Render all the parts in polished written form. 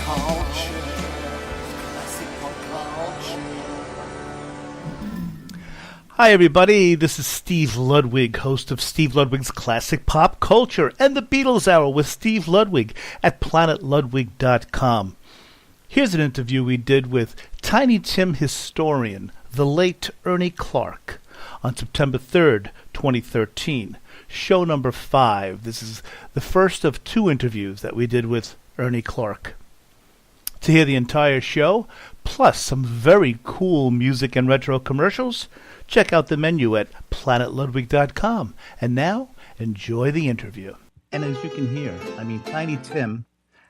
culture. Classic pop culture. Hi, everybody. This is Steve Ludwig, host of Steve Ludwig's Classic Pop Culture and the Beatles Hour with Steve Ludwig at planetludwig.com. Here's an interview we did with Tiny Tim historian, the late Ernie Clark, on September 3rd, 2013. Show number 5. This is the first of 2 interviews that we did with Ernie Clark. To hear the entire show, plus some very cool music and retro commercials, check out the menu at planetludwig.com. And now, enjoy the interview. And as you can hear, Tiny Tim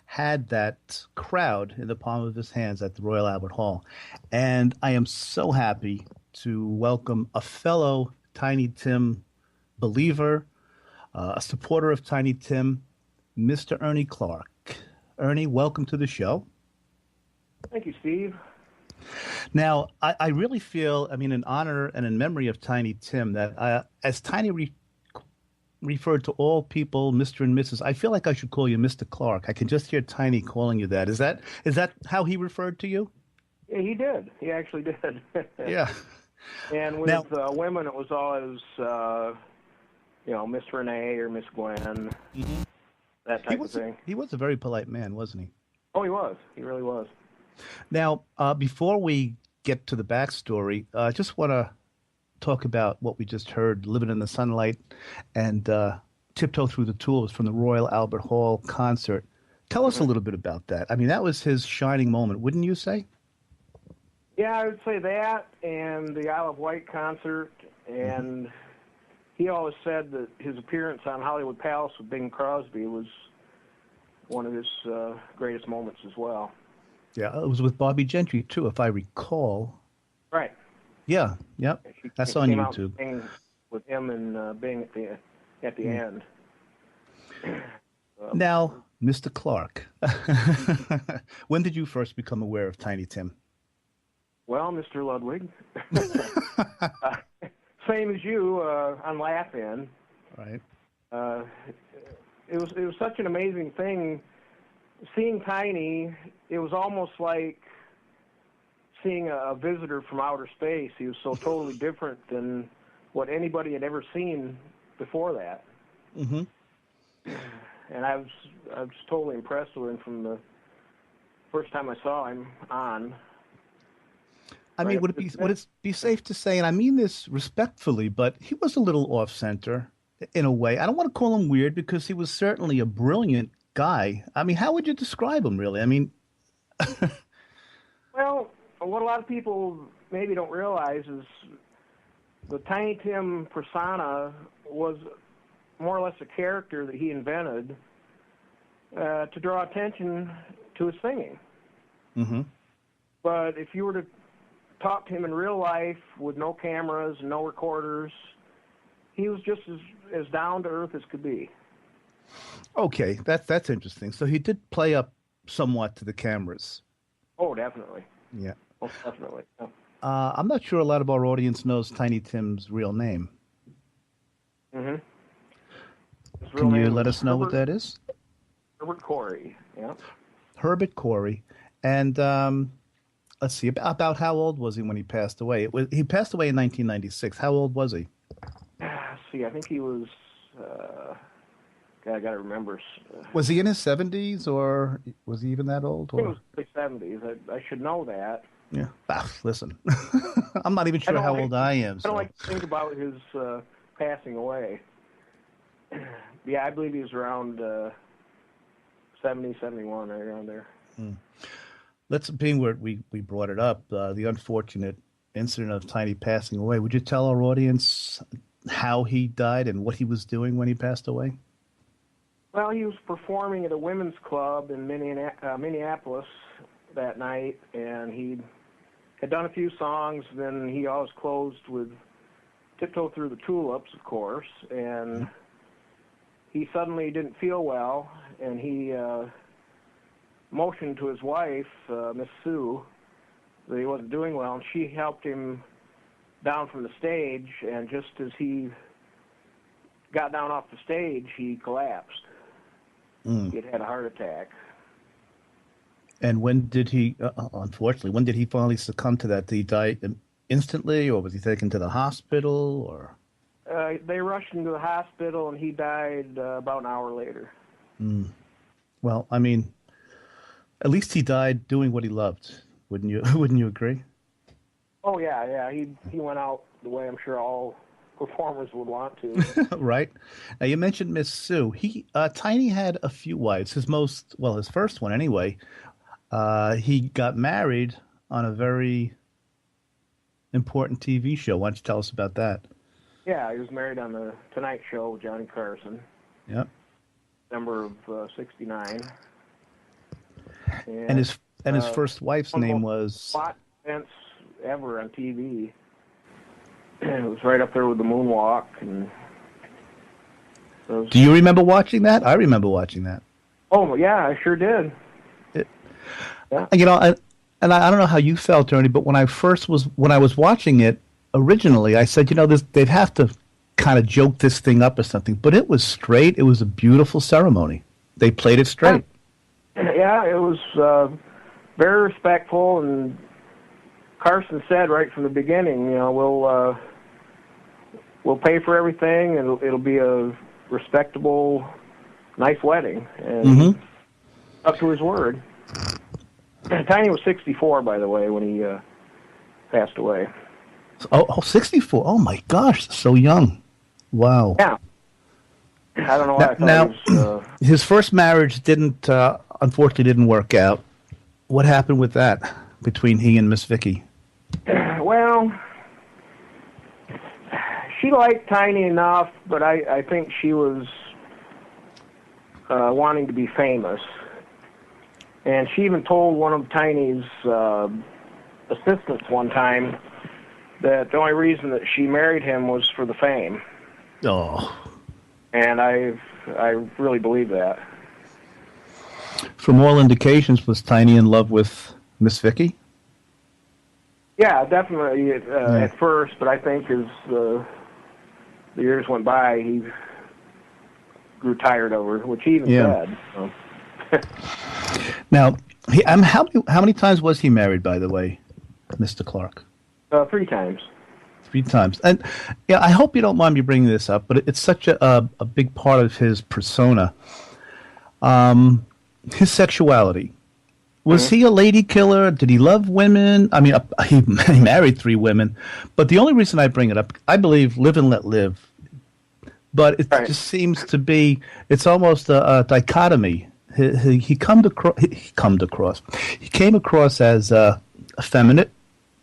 had that crowd in the palm of his hands at the Royal Albert Hall. And I am so happy to welcome a fellow Tiny Tim believer, a supporter of Tiny Tim, Mr. Ernie Clark. Ernie, welcome to the show. Thank you, Steve. Now, I really feel, in honor and in memory of Tiny Tim, that as Tiny referred to all people, Mr. and Mrs., I feel like I should call you Mr. Clark. I can just hear Tiny calling you that. Is that how he referred to you? Yeah, he did. He actually did. Yeah. And with women, it was always, Miss Renee or Miss Gwen, that type of thing. He was a very polite man, wasn't he? Oh, he was. He really was. Now, before we get to the backstory, I just want to talk about what we just heard, Living in the Sunlight, and Tiptoe Through the Tulips from the Royal Albert Hall concert. Tell us a little bit about that. That was his shining moment, wouldn't you say? Yeah, I would say that, and the Isle of Wight concert, and he always said that his appearance on Hollywood Palace with Bing Crosby was one of his greatest moments as well. Yeah, it was with Bobby Gentry, too, if I recall. Right. Yeah, yep. That's on YouTube. With him and Bing at the end. Now, Mr. Clark, when did you first become aware of Tiny Tim? Well, Mr. Ludwig, same as you on Laugh-In. Right. It was such an amazing thing. Seeing Tiny, it was almost like seeing a visitor from outer space. He was so totally different than what anybody had ever seen before that. Mm-hmm. And I was totally impressed with him from the first time I saw him on. Would it be safe to say, and I mean this respectfully, but he was a little off center in a way. I don't want to call him weird because he was certainly a brilliant guy. How would you describe him, really? Well, what a lot of people maybe don't realize is the Tiny Tim persona was more or less a character that he invented to draw attention to his singing. Mm-hmm. But if you were to talk to him in real life with no cameras, no recorders, he was just as down to earth as could be. Okay, that's interesting. So he did play up somewhat to the cameras. Oh, definitely. Yeah. Oh, definitely. Yeah. I'm not sure a lot of our audience knows Tiny Tim's real name. Mm-hmm. Can you let us know what that is? Herbert Corey. Yeah. Herbert Corey. And let's see, about how old was he when he passed away? He passed away in 1996. How old was he? See, I think he was... I got to remember. Was he in his 70s, or was he even that old? Or? I think it was the 70s. I should know that. Yeah. Listen, I'm not even sure how old I am. I don't like to think about his passing away. Yeah, I believe he was around 70, 71, right around there. Being where we brought it up, the unfortunate incident of Tiny passing away. Would you tell our audience how he died and what he was doing when he passed away? Well, he was performing at a women's club in Minneapolis that night, and he had done a few songs. Then he always closed with Tiptoe Through the Tulips, of course, and he suddenly didn't feel well, and he motioned to his wife, Miss Sue, that he wasn't doing well, and she helped him down from the stage, and just as he got down off the stage, he collapsed. He had had a heart attack. And when did he, unfortunately, when did he finally succumb to that? Did he die instantly, or was he taken to the hospital, or? They rushed him to the hospital, and he died about an hour later. Well, I mean, at least he died doing what he loved. Wouldn't you? Wouldn't you agree? Oh yeah. He went out the way I'm sure all performers would want to. Right. Now you mentioned Miss Sue. Tiny had a few wives. His first one anyway. He got married on a very important TV show. Why don't you tell us about that? Yeah, he was married on the Tonight Show with Johnny Carson. Yep. Number of 69. And his first wife's name was spot events ever on TV. It was right up there with the moonwalk. And do you remember watching that? I remember watching that. Oh yeah, I sure did. Yeah. You know, and I don't know how you felt, Ernie, but when I was watching it originally, I said, you know, they'd have to kind of joke this thing up or something, but it was straight. It was a beautiful ceremony. They played it straight. Yeah, it was very respectful, and Carson said right from the beginning, you know, we'll pay for everything, and it'll be a respectable, nice wedding, and up to his word. Tiny was 64, by the way, when he passed away. Oh, 64. Oh, my gosh, so young. Wow. Yeah. I don't know why I thought he was, his first marriage unfortunately didn't work out. What happened with that between he and Miss Vicky? Well, she liked Tiny enough, but I think she was wanting to be famous. And she even told one of Tiny's assistants one time that the only reason that she married him was for the fame. Oh. And I really believe that. From all indications, was Tiny in love with Miss Vicky? Yeah, definitely at first, but I think as the years went by, he grew tired of her, which he even said. So. Now, how many times was he married, by the way, Mr. Clark? 3 times. 3 times. And yeah, I hope you don't mind me bringing this up, but it's such a big part of his persona. His sexuality. Was he a lady killer? Did he love women? I mean, he married 3 women. But the only reason I bring it up, I believe live and let live. But it just seems to be, it's almost a dichotomy. He came across as effeminate,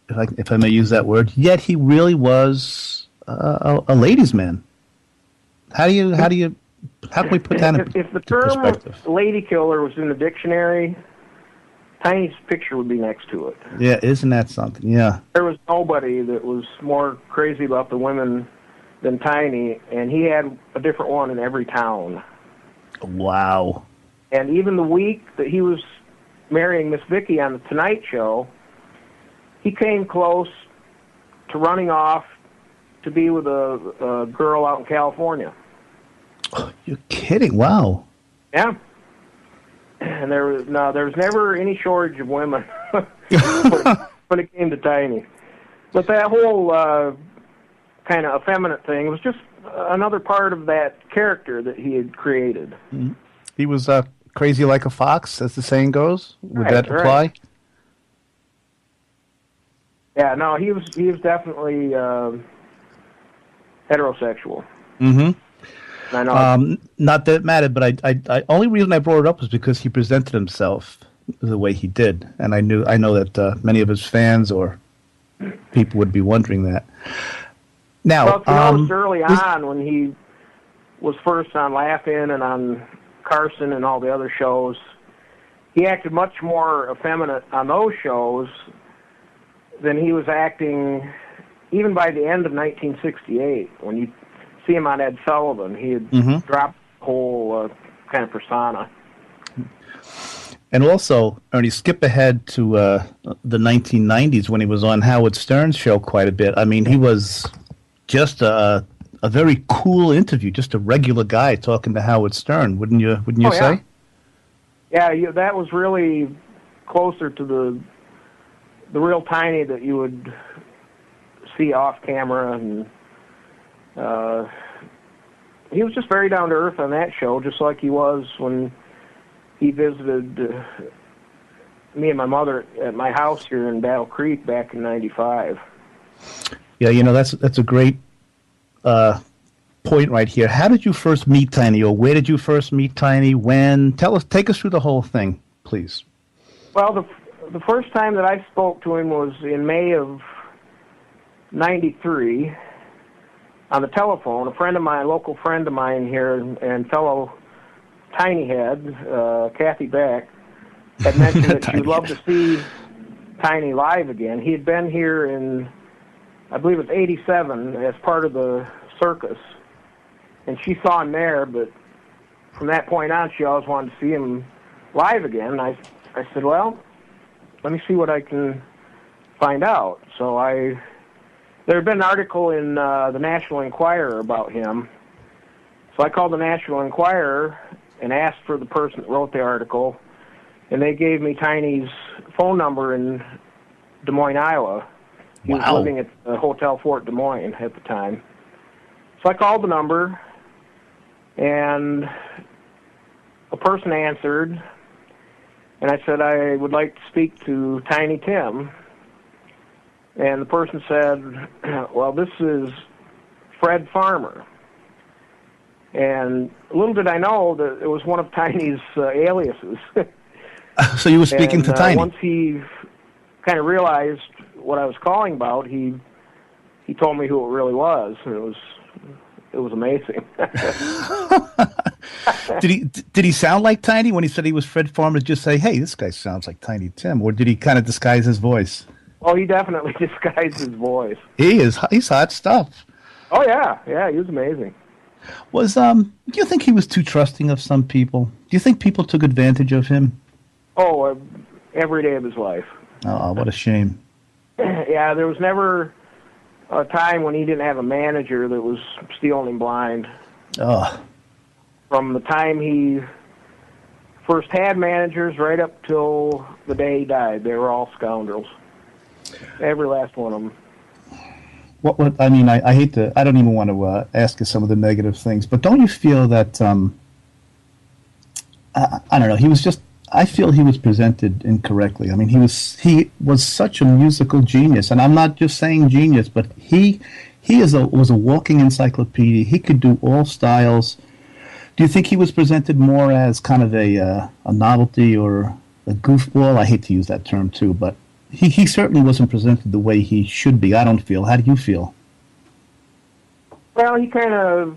if I may use that word. Yet he really was a ladies' man. How can we put that in if the term perspective? Lady killer was in the dictionary, Tiny's picture would be next to it. Yeah, isn't that something? Yeah. There was nobody that was more crazy about the women than Tiny, and he had a different one in every town. Wow. And even the week that he was marrying Miss Vicky on the Tonight Show, he came close to running off to be with a girl out in California. Oh, you're kidding. Wow. Yeah. And there was never any shortage of women when it came to Tiny. But that whole kind of effeminate thing was just another part of that character that he had created. Mm-hmm. He was crazy like a fox, as the saying goes. Would that apply? Right. Yeah, no, he was definitely heterosexual. Mm-hmm. I know. Not that it mattered, but I only reason I brought it up was because he presented himself the way he did, and I know that many of his fans or people would be wondering that. Now, well, if you noticed early on when he was first on Laugh-In and on Carson and all the other shows, he acted much more effeminate on those shows than he was acting even by the end of 1968. When you see him on Ed Sullivan, he had dropped the whole kind of persona. And also, Ernie, skip ahead to the 1990s when he was on Howard Stern's show quite a bit. I mean, he was just a very cool interview, just a regular guy talking to Howard Stern, wouldn't you say? Yeah, that was really closer to the real Tiny that you would see off camera, and he was just very down to earth on that show, just like he was when he visited me and my mother at my house here in Battle Creek back in '95. Yeah, that's a great point right here. How did you first meet Tiny, or where did you first meet Tiny? When? Take us through the whole thing, please. Well, the first time that I spoke to him was in May of '93 on the telephone. A local friend of mine here and fellow Tiny head, Kathy Beck, had mentioned that she would love to see Tiny live again. He had been here in, I believe it was '87, as part of the circus, and she saw him there, but from that point on, she always wanted to see him live again. And I said, well, let me see what I can find out. So there had been an article in the National Enquirer about him, so I called the National Enquirer and asked for the person that wrote the article, and they gave me Tiny's phone number in Des Moines, Iowa. He was living at the Hotel Fort Des Moines at the time. So I called the number, and a person answered, and I said, I would like to speak to Tiny Tim. And the person said, well, this is Fred Farmer. And little did I know that it was one of Tiny's aliases. So you were speaking to Tiny? Once he kind of realized what I was calling about, he told me who it really was. And it was amazing. Did he sound like Tiny when he said he was Fred Farmer? Just say, hey, this guy sounds like Tiny Tim, or did he kind of disguise his voice? Oh, he definitely disguised his voice. He's hot stuff. Oh yeah, he was amazing. Do you think he was too trusting of some people? Do you think people took advantage of him? Oh, every day of his life. Oh, what a shame. Yeah, there was never a time when he didn't have a manager that was stealing him blind. Oh. From the time he first had managers right up till the day he died, they were all scoundrels. Every last one of them. What I mean, I hate to. I don't even want to ask you some of the negative things, but don't you feel that? I don't know. He was just. I feel he was presented incorrectly. I mean, he was such a musical genius, and I'm not just saying genius, but he was a walking encyclopedia. He could do all styles. Do you think he was presented more as kind of a novelty or a goofball? I hate to use that term too, but he certainly wasn't presented the way he should be. I don't feel. How do you feel? Well, he kind of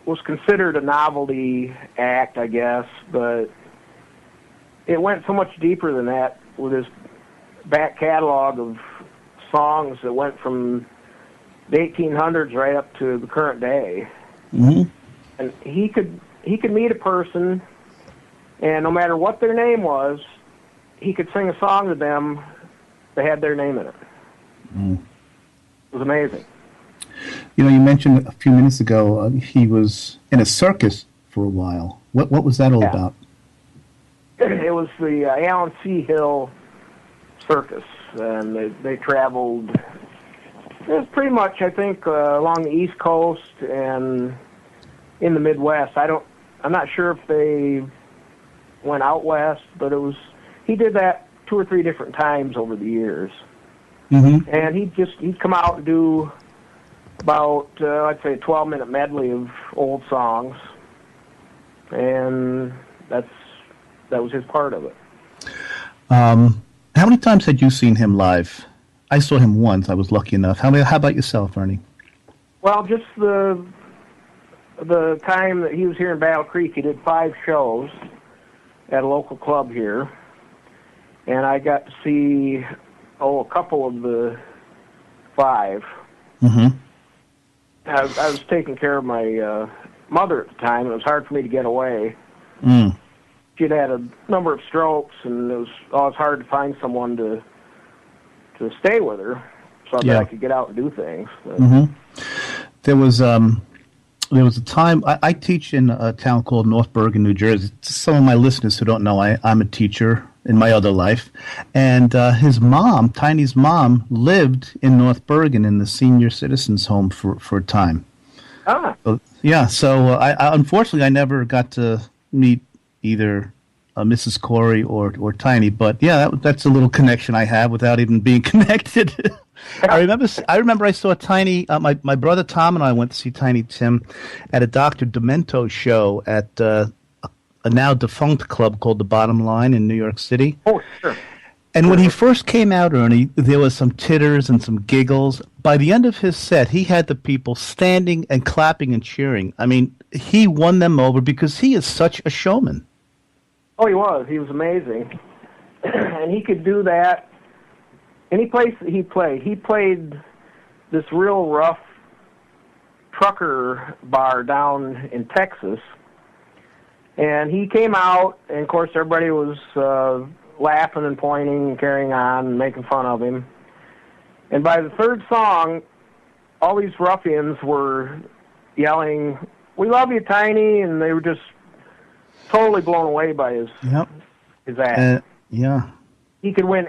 was considered a novelty act, I guess, but it went so much deeper than that with his back catalog of songs that went from the 1800s right up to the current day. Mm-hmm. And he could meet a person, and no matter what their name was, he could sing a song to them that had their name in it. Mm. It was amazing. You know, you mentioned a few minutes ago he was in a circus for a while. What was that all about? It was the Allen C. Hill Circus, and they traveled. It was pretty much, I think, along the East Coast and in the Midwest. I'm not sure if they went out west, but he did that 2 or 3 different times over the years. Mm-hmm. And he'd come out and do about, I'd say, a 12-minute medley of old songs, and that was his part of it. How many times had you seen him live? I saw him once. I was lucky enough. How about yourself, Ernie? Well, just the time that he was here in Battle Creek, he did 5 shows at a local club here, and I got to see a couple of the 5. Mm-hmm. I was taking care of my mother at the time, and it was hard for me to get away. Mm. She'd had a number of strokes, and it was always hard to find someone to stay with her so that I could get out and do things. Mm-hmm. There was there was a time I teach in a town called North Bergen, New Jersey. To some of my listeners who don't know, I'm a teacher in my other life, and his mom, Tiny's mom, lived in North Bergen in the senior citizens home for a time. Ah. So, yeah, so I unfortunately I never got to meet either Mrs. Corey or Tiny, but yeah, that's a little connection I have without even being connected. I remember I saw Tiny. My brother Tom and I went to see Tiny Tim at a Dr. Demento show at a now defunct club called The Bottom Line in New York City. Oh, sure. And when he first came out, Ernie, there was some titters and some giggles. By the end of his set, he had the people standing and clapping and cheering. I mean, he won them over because he is such a showman. Oh, he was. He was amazing. And he could do that any place that he played. He played this real rough trucker bar down in Texas. And he came out, and of course everybody was laughing and pointing and carrying on and making fun of him. And by the third song, all these ruffians were yelling, "We love you, Tiny," and they were just totally blown away by his act. Yeah. He could win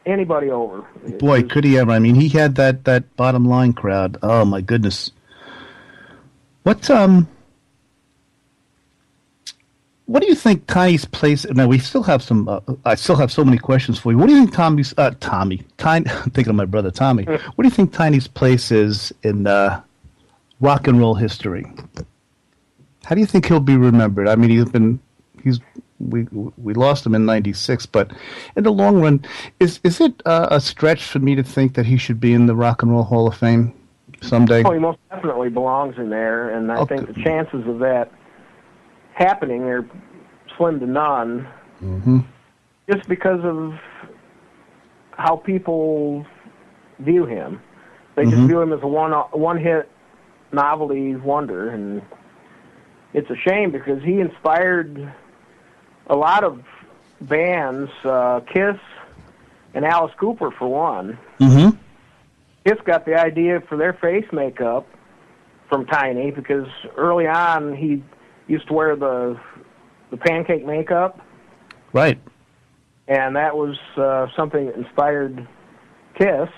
anybody over. Boy, could he ever. I mean, he had that Bottom Line crowd. Oh, my goodness. What do you think Tiny's place? Now we still have some. I still have so many questions for you. What do you think Tiny? I'm thinking of my brother Tommy. What do you think Tiny's place is in rock and roll history? How do you think he'll be remembered? I mean, we lost him in '96, but in the long run, is it a stretch for me to think that he should be in the Rock and Roll Hall of Fame someday? Oh, he most definitely belongs in there, and I think the chances of that happening are slim to none. Mm-hmm. Just because of how people view him. They just view him as a one-hit novelty wonder, and it's a shame because he inspired a lot of bands, Kiss and Alice Cooper for one. Mm-hmm. Kiss got the idea for their face makeup from Tiny because early on he used to wear the pancake makeup. Right. And that was something that inspired Kiss.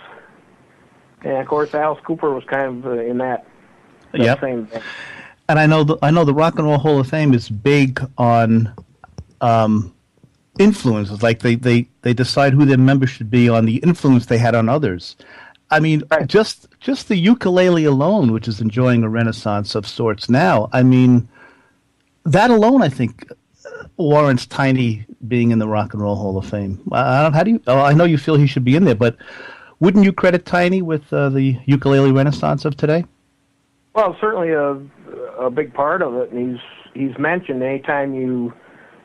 And of course, Alice Cooper was kind of in that same thing. And I know the Rock and Roll Hall of Fame is big on influences. Like they decide who their members should be on the influence they had on others. I mean, right. just the ukulele alone, which is enjoying a renaissance of sorts now. I mean, that alone, I think, warrants Tiny being in the Rock and Roll Hall of Fame. I know you feel he should be in there, but wouldn't you credit Tiny with the ukulele renaissance of today? Well, certainly a big part of it, and he's mentioned anytime you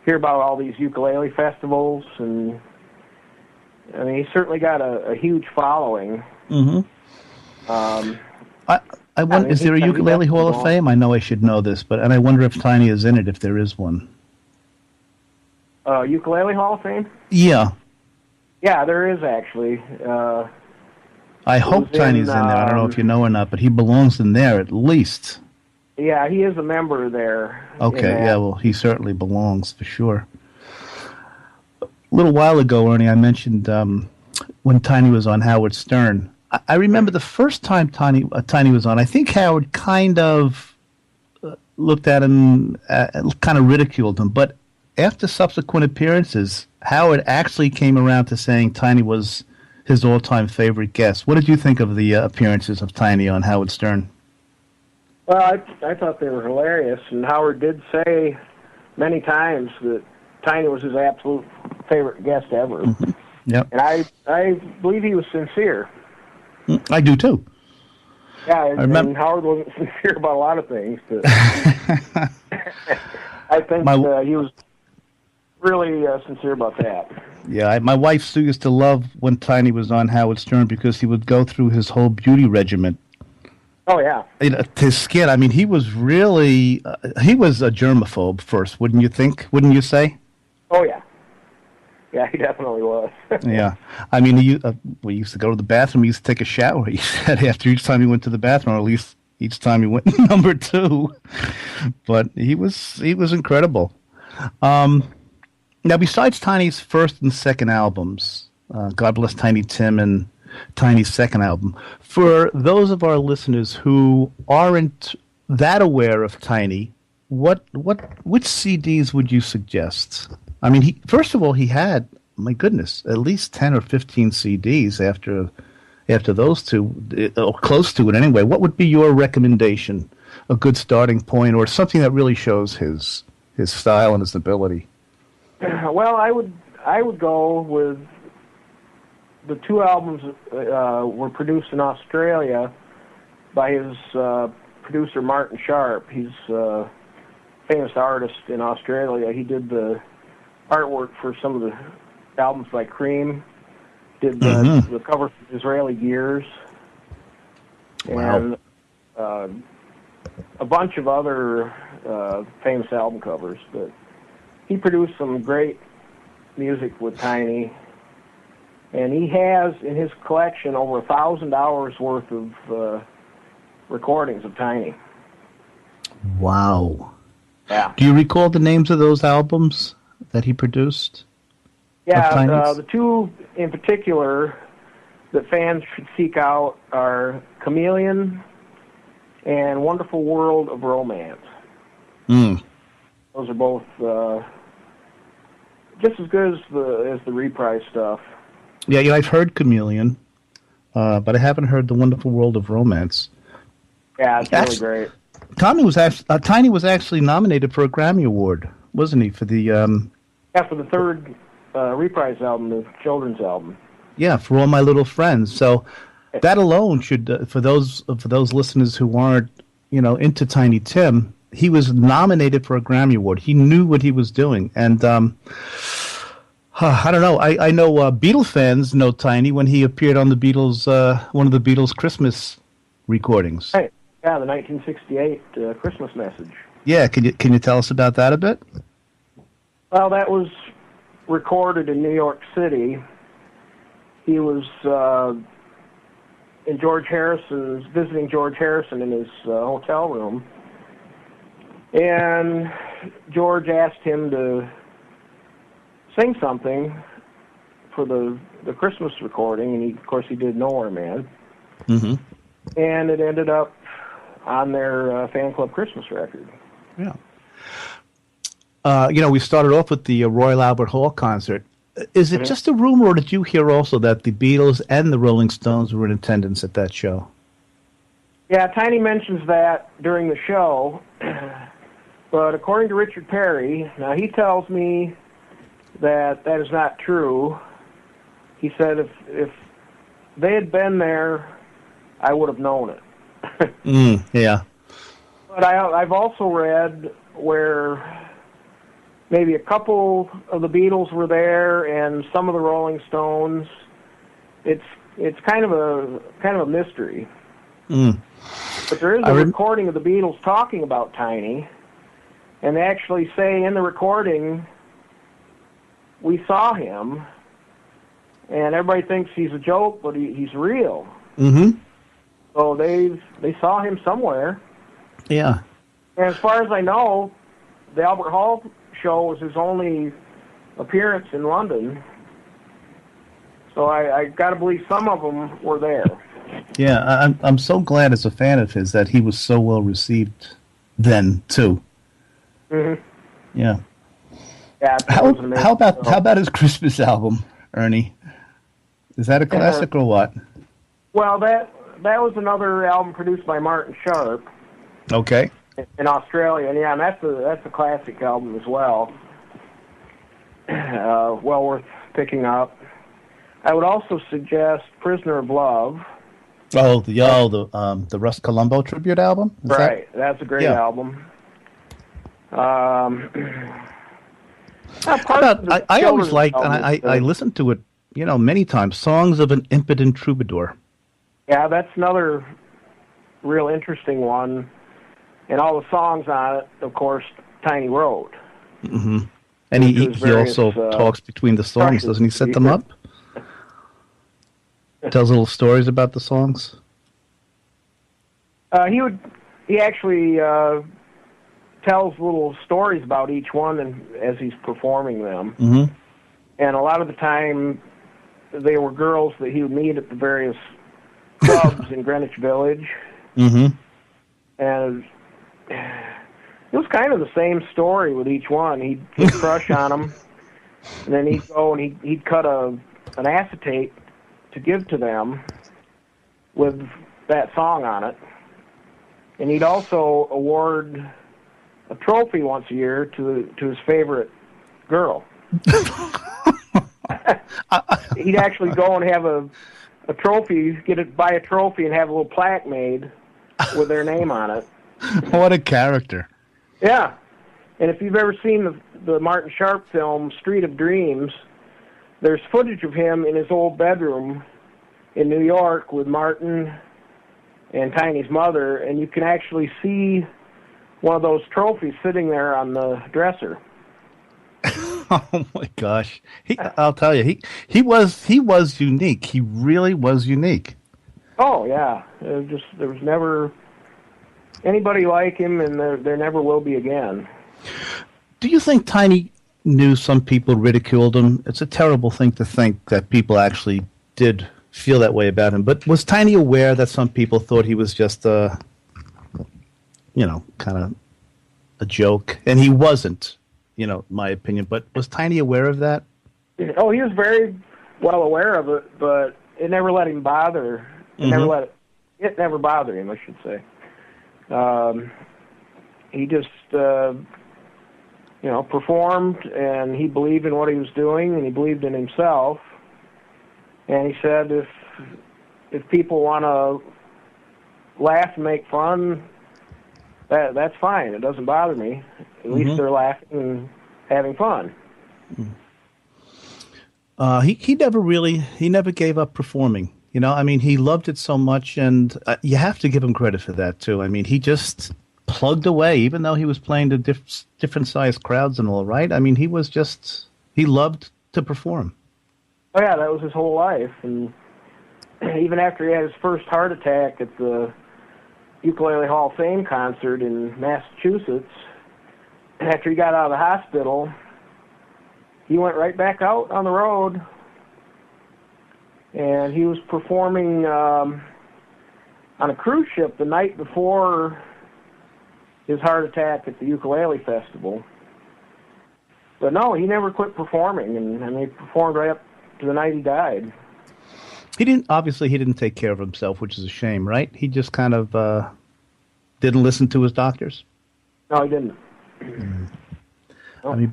hear about all these ukulele festivals, and I mean, he's certainly got a huge following. Mm-hmm. I wonder, is there a ukulele Hall of Fame? I know I should know this, and I wonder if Tiny is in it, if there is one. Ukulele Hall of Fame? Yeah. Yeah, there is actually. I hope Tiny's in there. I don't know if you know or not, but he belongs in there at least. Yeah, he is a member there. Okay, yeah, well, he certainly belongs for sure. A little while ago, Ernie, I mentioned when Tiny was on Howard Stern. I remember the first time Tiny was on, I think Howard kind of looked at him, kind of ridiculed him, but after subsequent appearances, Howard actually came around to saying Tiny was his all-time favorite guest. What did you think of the appearances of Tiny on Howard Stern? Well, I thought they were hilarious, and Howard did say many times that Tiny was his absolute favorite guest ever. Mm-hmm. Yep. And I believe he was sincere. I do too. Yeah, and Howard wasn't sincere about a lot of things, but I think he was really sincere about that. Yeah, my wife used to love when Tiny was on Howard Stern because he would go through his whole beauty regimen. Oh, yeah. His skin, I mean, he was really, he was a germaphobe first, wouldn't you think? Wouldn't you say? Oh, yeah. Yeah, he definitely was. Yeah. I mean, we used to go to the bathroom, he used to take a shower, he said, after each time he went to the bathroom, or at least each time he went number 2. But he was incredible. Now, besides Tiny's first and second albums, God Bless Tiny Tim and Tiny's second album, for those of our listeners who aren't that aware of Tiny, which CDs would you suggest? I mean, first of all, he had, my goodness, at least 10 or 15 CDs after those two, or close to it anyway. What would be your recommendation, a good starting point, or something that really shows his style and his ability? Well, I would go with the 2 albums were produced in Australia by his producer Martin Sharp. He's a famous artist in Australia. He did the artwork for some of the albums by Cream, did the cover for Israeli Gears, and a bunch of other famous album covers. But he produced some great music with Tiny, and he has in his collection over 1,000 hours worth of recordings of Tiny. Wow. Yeah. Do you recall the names of those albums that he produced? Yeah, the 2 in particular that fans should seek out are Chameleon and Wonderful World of Romance. Those are both just as good as the reprise stuff. Yeah, I've heard Chameleon, but I haven't heard The Wonderful World of Romance. Yeah, it's really great. Tiny was actually nominated for a Grammy Award, wasn't he? For the for the 3rd reprise album, the children's album. Yeah, For All My Little Friends. So that alone should, for those listeners who aren't into Tiny Tim, he was nominated for a Grammy Award. He knew what he was doing, and I don't know. I know Beatle fans know Tiny when he appeared on the Beatles, one of the Beatles' Christmas recordings. Right. Yeah, the 1968 Christmas message. Yeah, can you tell us about that a bit? Well, that was recorded in New York City. He was visiting George Harrison in his hotel room, and George asked him to sing something for the Christmas recording, and of course he did Nowhere Man. Mm-hmm. And it ended up on their fan club Christmas record. Yeah. We started off with the Royal Albert Hall concert. Is it just a rumor, or did you hear also that the Beatles and the Rolling Stones were in attendance at that show? Yeah, Tiny mentions that during the show, but according to Richard Perry, now he tells me that is not true. He said if they had been there, I would have known it. Yeah. But I've also read where maybe a couple of the Beatles were there and some of the Rolling Stones. It's kind of a mystery. But there is a recording of the Beatles talking about Tiny, and they actually say in the recording, we saw him, and everybody thinks he's a joke, but he's real. Mm-hmm. So they saw him somewhere. Yeah. And as far as I know, the Albert Hall show was his only appearance in London. So I got to believe some of them were there. Yeah, I'm so glad as a fan of his that he was so well received then too. Mm-hmm. Yeah. Yeah. How about his Christmas album, Ernie? Is that a classic or what? Well, that was another album produced by Martin Sharp. Okay. In Australia, and yeah, and that's a classic album as well. Well worth picking up. I would also suggest "Prisoner of Love." Oh, the Russ Columbo tribute album. That's a great album. I always liked, and I listened to it, many times. "Songs of an Impotent Troubadour." Yeah, that's another real interesting one. And all the songs on it, of course, Tiny wrote. Mm-hmm. And he also talks between the songs, doesn't he? Set them up? Tells little stories about the songs? He actually tells little stories about each one as he's performing them. Mm-hmm. And a lot of the time, they were girls that he would meet at the various clubs in Greenwich Village. Mm-hmm. And it was kind of the same story with each one. He'd crush on them, and then he'd go and he'd cut an acetate to give to them with that song on it. And he'd also award a trophy once a year to his favorite girl. He'd actually go and have a trophy, buy a trophy and have a little plaque made with their name on it. What a character. Yeah. And if you've ever seen the Martin Sharp film Street of Dreams, there's footage of him in his old bedroom in New York with Martin and Tiny's mother, and you can actually see one of those trophies sitting there on the dresser. Oh my gosh! I'll tell you, he was unique. He really was unique. Oh yeah, there was never anybody like him, and there never will be again. Do you think Tiny knew some people ridiculed him? It's a terrible thing to think that people actually did feel that way about him. But was Tiny aware that some people thought he was just kind of a joke? And he wasn't, in my opinion. But was Tiny aware of that? Oh, he was very well aware of it, but it never let him bother. It never bothered him, I should say. He just, performed, and he believed in what he was doing, and he believed in himself. And he said, if people want to laugh and make fun, that's fine. It doesn't bother me. At least they're laughing and having fun. He never gave up performing. He loved it so much, and you have to give him credit for that too. He just plugged away, even though he was playing to different sized crowds and all, right? He loved to perform. Oh yeah, that was his whole life. And even after he had his first heart attack at the Ukulele Hall of Fame concert in Massachusetts, after he got out of the hospital, he went right back out on the road. And he was performing on a cruise ship the night before his heart attack at the Ukulele Festival. But no, he never quit performing, and he performed right up to the night he died. He didn't take care of himself, which is a shame, right? He just kind of didn't listen to his doctors. No, he didn't. No.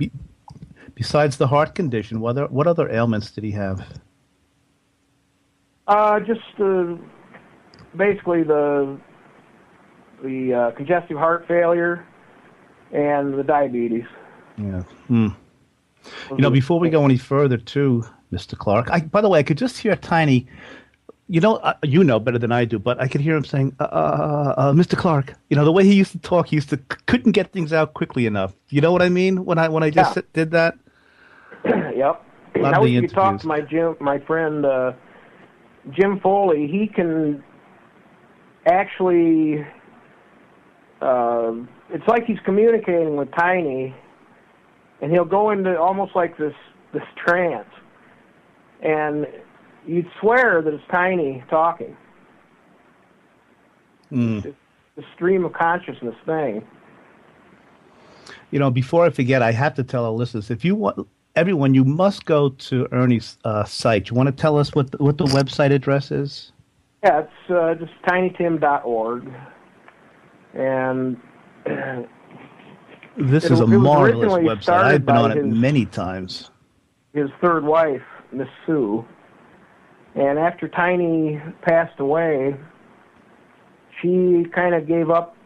Besides the heart condition, what other ailments did he have? Just basically the congestive heart failure and the diabetes. Yeah. Before we go any further, too, Mr. Clark. By the way, I could just hear Tiny. You know better than I do, but I could hear him saying, "Mr. Clark." The way he used to talk, he couldn't get things out quickly enough. You know what I mean? When I just did that. Yep. I wish you could talk to my friend Jim Foley. He can actually. It's like he's communicating with Tiny, and he'll go into almost like this trance, and you'd swear that it's Tiny talking. It's the stream of consciousness thing. Before I forget, I have to tell our listeners, if you want, everyone, you must go to Ernie's site. You want to tell us what the website address is? Yeah, it's just tinytim.org. And this is a marvelous website. I've been on it many times. His third wife, Miss Sue. And after Tiny passed away, she kind of gave up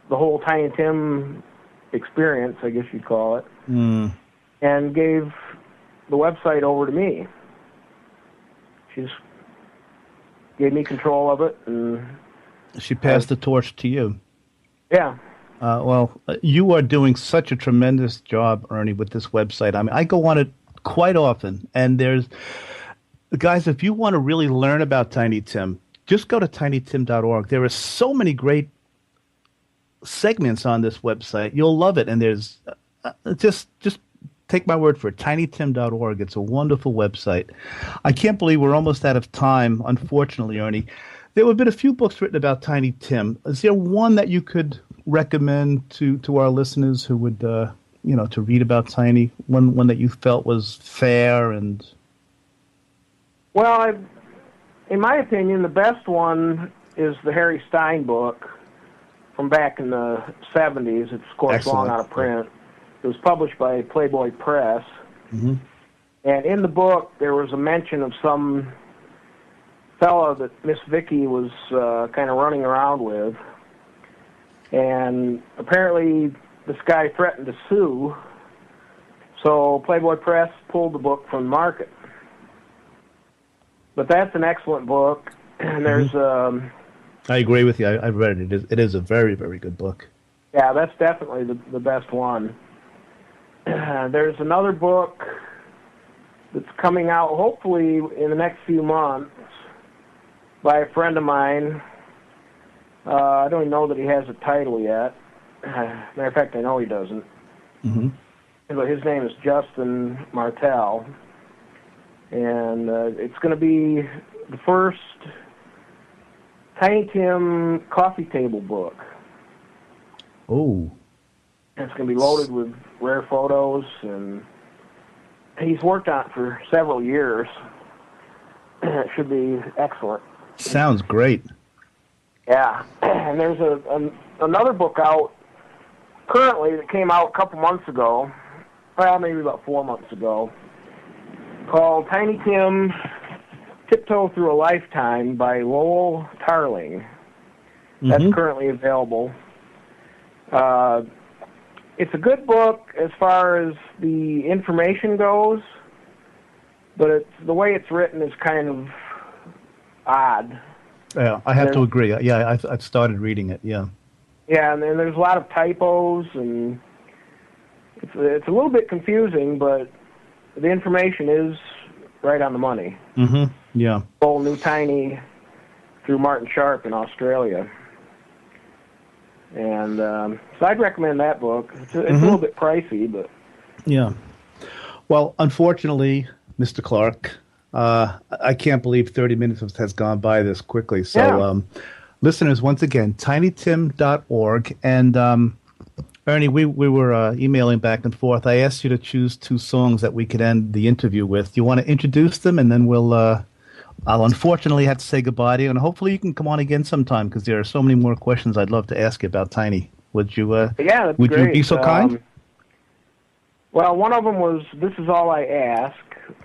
the whole Tiny Tim experience, I guess you'd call it, and gave the website over to me. She just gave me control of it, and she passed the torch to you. Yeah. You are doing such a tremendous job, Ernie, with this website. I go on it quite often, and guys, if you want to really learn about Tiny Tim, just go to tinytim.org. There are so many great segments on this website. You'll love it. And there's just take my word for it, tinytim.org. It's a wonderful website. I can't believe we're almost out of time, unfortunately, Ernie. There have been a few books written about Tiny Tim. Is there one that you could recommend to our listeners who would, to read about Tiny? One that you felt was fair and... Well, in my opinion, the best one is the Harry Stein book from back in the 70s. It's, of course, Excellent. long out of print. It was published by Playboy Press. Mm-hmm. And in the book, there was a mention of some fellow that Miss Vicky was kind of running around with. And apparently this guy threatened to sue, so Playboy Press pulled the book from the market. But that's an excellent book, and there's... I agree with you. I've read it. It is a very, very good book. Yeah, that's definitely the best one. There's another book that's coming out, hopefully, in the next few months by a friend of mine. I don't even know that he has a title yet. Matter of fact, I know he doesn't. Mm-hmm. But his name is Justin Martell. And it's going to be the first Tiny Tim coffee table book. Oh. It's going to be loaded with rare photos, and he's worked on it for several years. It should be excellent. Sounds great. Yeah, and there's another book out currently that came out a couple months ago, well, maybe about 4 months ago, called Tiny Tim Tiptoe Through a Lifetime by Lowell Tarling. That's currently available. It's a good book as far as the information goes, but the way it's written is kind of odd. Yeah, I have to agree. Yeah, I've started reading it, yeah. Yeah, and then there's a lot of typos, and it's a little bit confusing, but the information is right on the money. Mm-hmm, yeah. Whole New Tiny through Martin Sharp in Australia. And so I'd recommend that book. It's a little bit pricey, but... Yeah. Well, unfortunately, Mr. Clark, I can't believe 30 minutes has gone by this quickly. So, listeners, once again, tinytim.org. And, Ernie, we were emailing back and forth. I asked you to choose 2 songs that we could end the interview with. Do you want to introduce them? And then I'll unfortunately have to say goodbye to you. And hopefully you can come on again sometime, because there are so many more questions I'd love to ask you about Tiny. Would you, that'd would be great. You be so kind? Well, one of them was This Is All I Ask,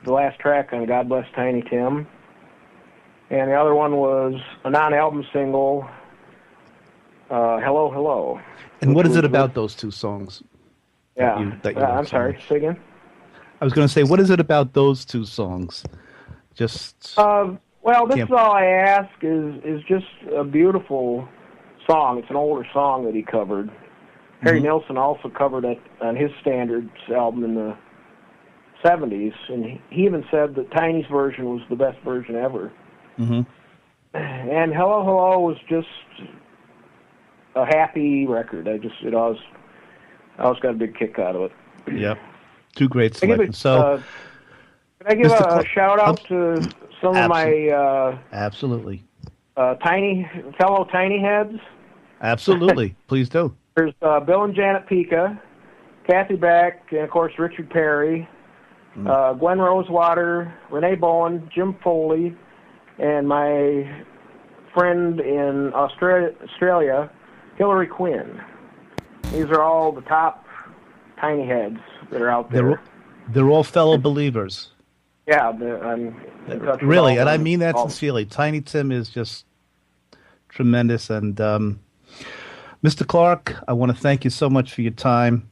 the last track on God Bless Tiny Tim. And the other one was a non-album single, Hello, Hello. And what is it about those 2 songs? Yeah. I'm sorry, say again? I was going to say, what is it about those 2 songs? Just... well, This Is All I Ask is just a beautiful song. It's an older song that he covered. Harry Nilsson also covered it on his Standards album in the 70s, and he even said that Tiny's version was the best version ever. Mm-hmm. And Hello, Hello was just a happy record. I always got a big kick out of it. Yep. 2 great selections. Can I give a shout-out to some of my... absolutely. fellow Tiny Heads? Absolutely. Please do. There's Bill and Janet Pica, Kathy Beck, and, of course, Richard Perry, Gwen Rosewater, Renee Bowen, Jim Foley, and my friend in Australia, Hillary Quinn. These are all the top Tiny Heads that are out there. They're all fellow believers. Yeah, I'm in touch with really, all and I them. mean that sincerely. Tiny Tim is just tremendous. And Mr. Clark, I want to thank you so much for your time.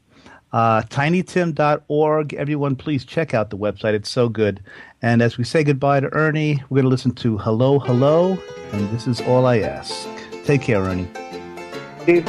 tinytim.org. Everyone, please check out the website. It's so good. And as we say goodbye to Ernie, we're going to listen to Hello, Hello, and This Is All I Ask. Take care, Ernie. Steve.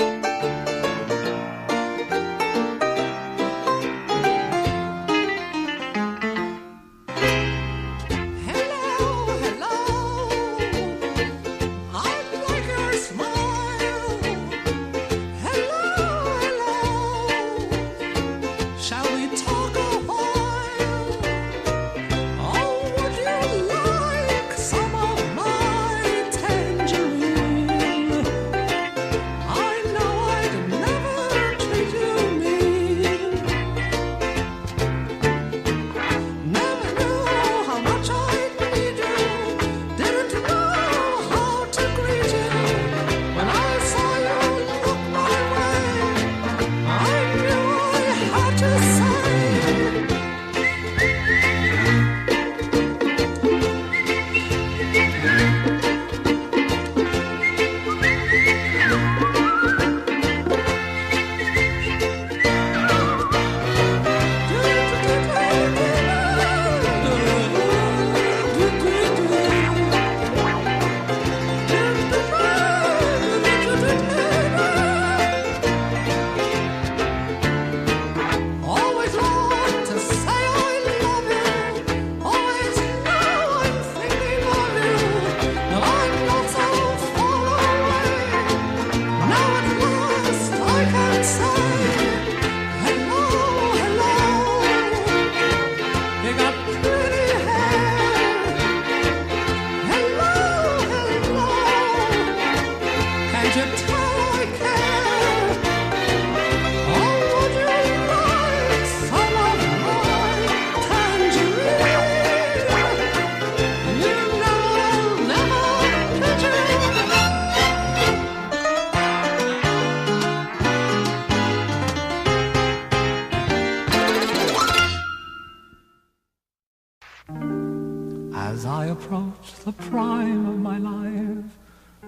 As I approach the prime of my life,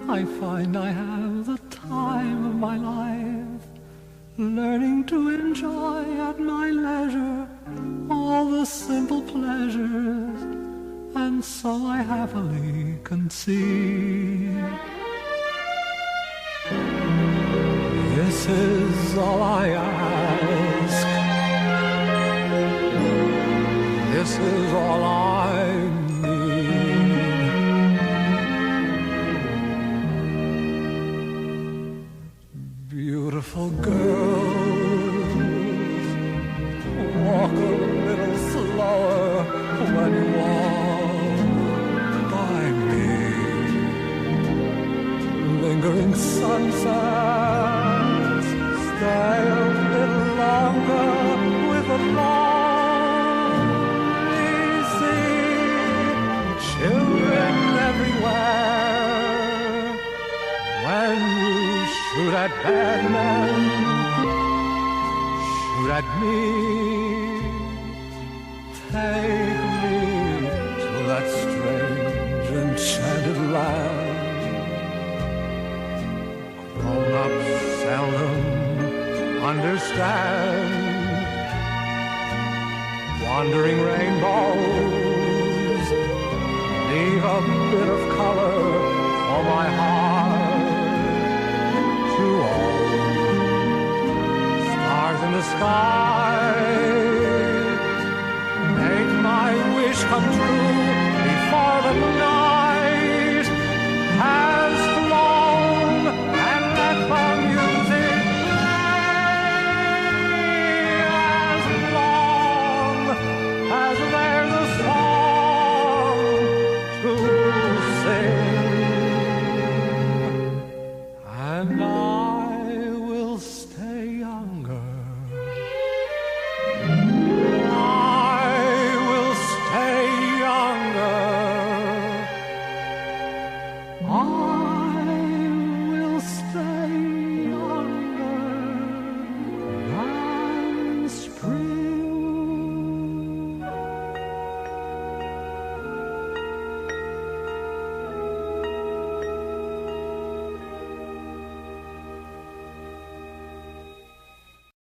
I find I have the time of my life, learning to enjoy at my leisure all the simple pleasures, and so I happily concede. This is all I ask. This is all I need. Beautiful girls, walk a little slower when you walk by me. Lingering sunsets, stay a little longer with a lonely sea. Children everywhere, when you shoot at bad men, shoot at me. Take me to that strange enchanted land. Grown-ups seldom understand. Wandering rainbows leave a bit of color for my heart to own. Stars in the sky make my wish come true.